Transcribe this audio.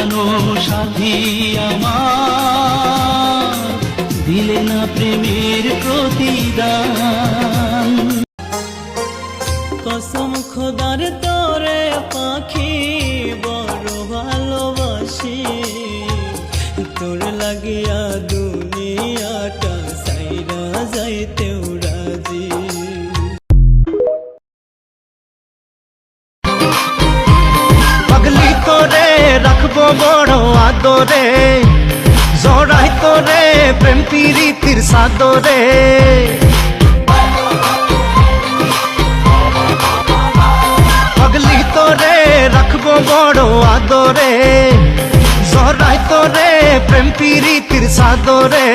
হারানো সাথী আমার, দিলে না প্রেমের প্রতিদান। কসম খোদার তোরে পাখি বড় ভালোবাসি, তোর লাগিয়া দুনিয়াটা সাইরা যাইতেও রাজি। পাগলি তোরে রাখবো বড় আদরে, জড়াই তোরে প্রেম প্রীতির সাদরে। পাগলি তোরে রাখবো বড় আদরে, জড়াই তোরে প্রেম প্রীতির সাদরে।